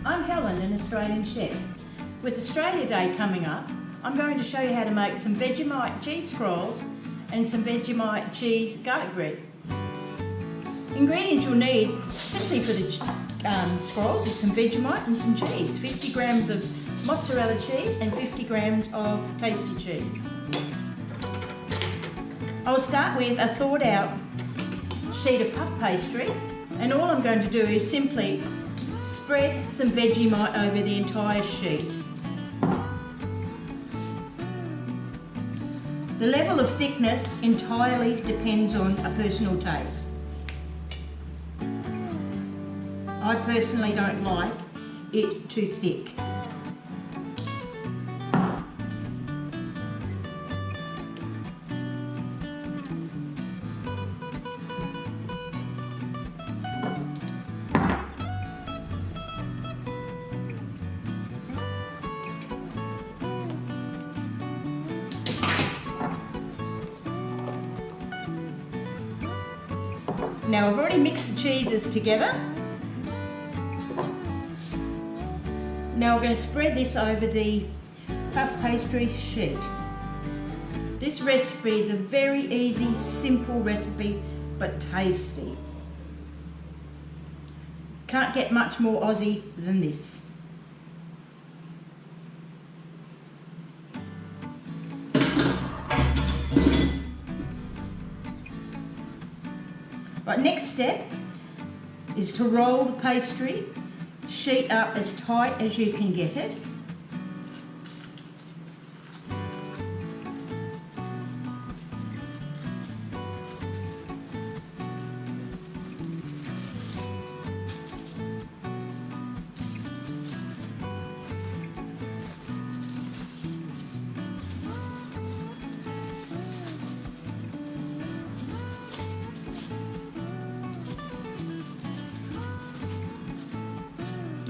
I'm Helen, an Australian chef. With Australia Day coming up, I'm going to show you how to make some Vegemite cheese scrolls and some Vegemite cheese garlic bread. Ingredients you'll need simply for the scrolls is some Vegemite and some cheese, 50 grams of mozzarella cheese and 50 grams of tasty cheese. I'll start with a thawed out sheet of puff pastry, and all I'm going to do is simply spread some Vegemite over the entire sheet. The level of thickness entirely depends on a personal taste. I personally don't like it too thick. Now I've already mixed the cheeses together. Now we're going to spread this over the puff pastry sheet. This recipe is a very easy, simple recipe, but tasty. Can't get much more Aussie than this. Right, next step is to roll the pastry sheet up as tight as you can get it.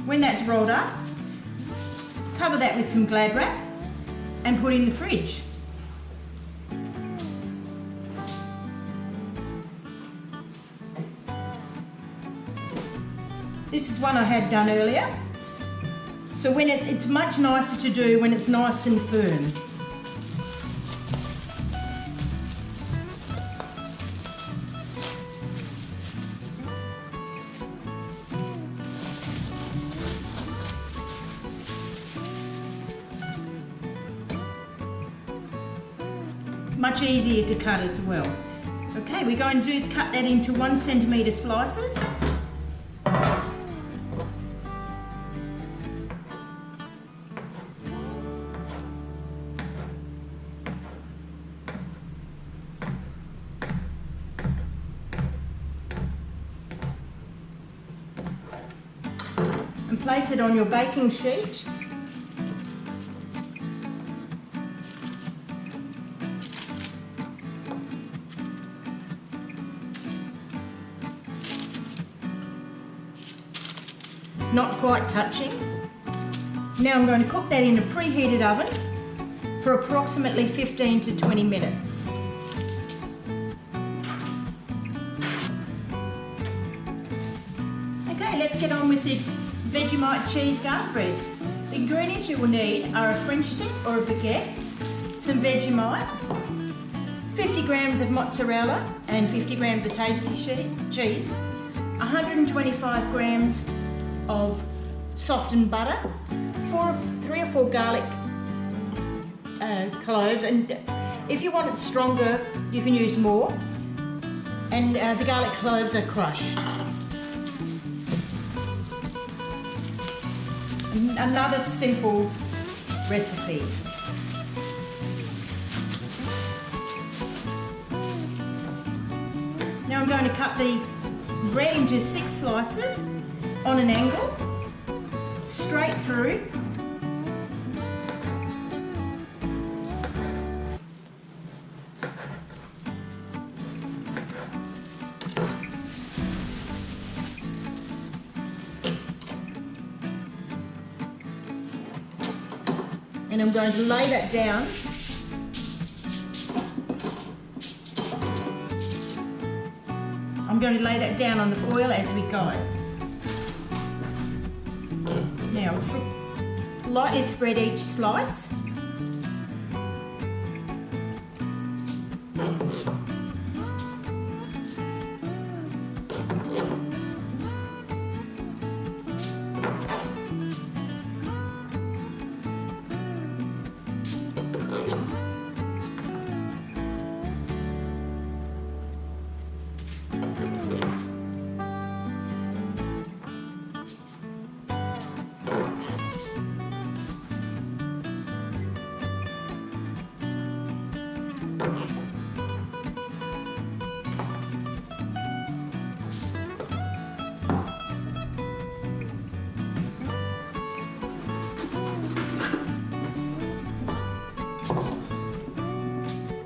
When that's rolled up, cover that with some Glad wrap and put in the fridge. This is one I had done earlier, so when it's much nicer to do when it's nice and firm. Much easier to cut as well. Okay, we're going to cut that into 1 centimetre slices. And place it on your baking sheet. Not quite touching. Now I'm going to cook that in a preheated oven for approximately 15 to 20 minutes. Okay, let's get on with the Vegemite Cheese Garlic Bread. The ingredients you will need are a French stick or a baguette, some Vegemite, 50 grams of mozzarella and 50 grams of tasty cheese, 125 grams of softened butter, 3 or 4 garlic cloves, and if you want it stronger you can use more, and the garlic cloves are crushed. Another simple recipe. Now I'm going to cut the bread into 6 slices on an angle, straight through. And I'm going to lay that down I'm going to lay that down on the foil as we go. Now, lightly spread each slice.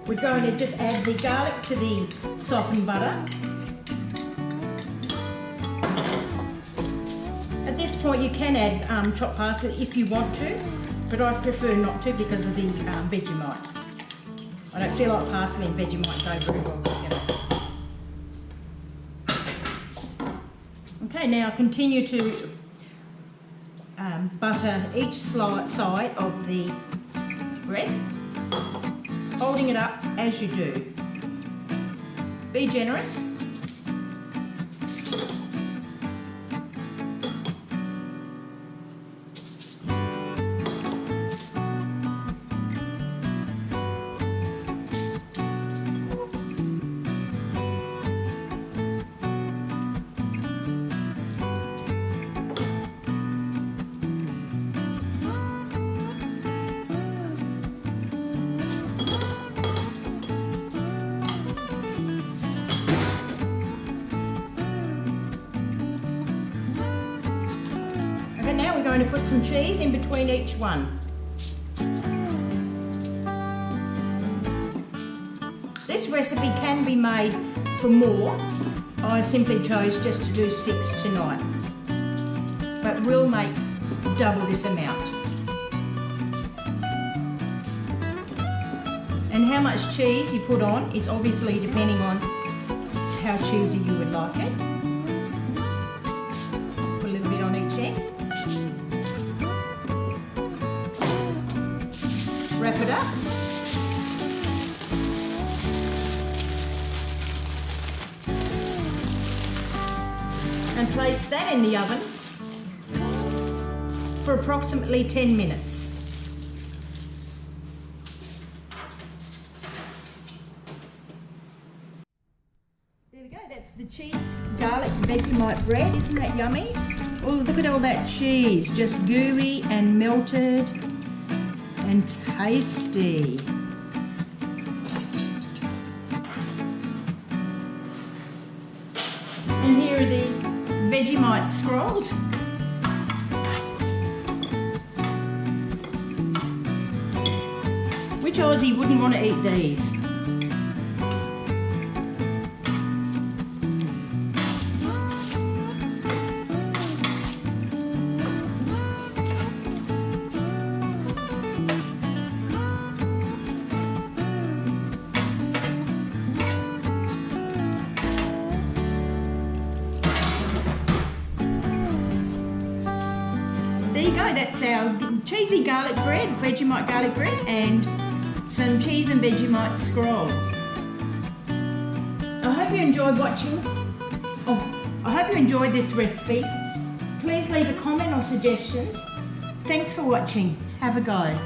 We're going to just add the garlic to the softened butter. At this point you can add chopped parsley if you want to, but I prefer not to because of the Vegemite. I don't feel like parsley and Vegemite go very well together. Okay, now continue to butter each side of the bread, holding it up as you do. Be generous. Now we're going to put some cheese in between each one. This recipe can be made for more. I simply chose just to do 6 tonight, but we'll make double this amount. And how much cheese you put on is obviously depending on how cheesy you would like it. Put a little bit on each end. Wrap it up. And place that in the oven for approximately 10 minutes. There we go, that's the cheese garlic Vegemite bread. Isn't that yummy? Oh, look at all that cheese, just gooey and melted and tasty. And here are the Vegemite scrolls. Which Aussie wouldn't want to eat these? There you go, that's our cheesy garlic bread, Vegemite garlic bread, and some cheese and Vegemite scrolls. I hope you enjoyed watching. I hope you enjoyed this recipe. Please leave a comment or suggestions. Thanks for watching. Have a go.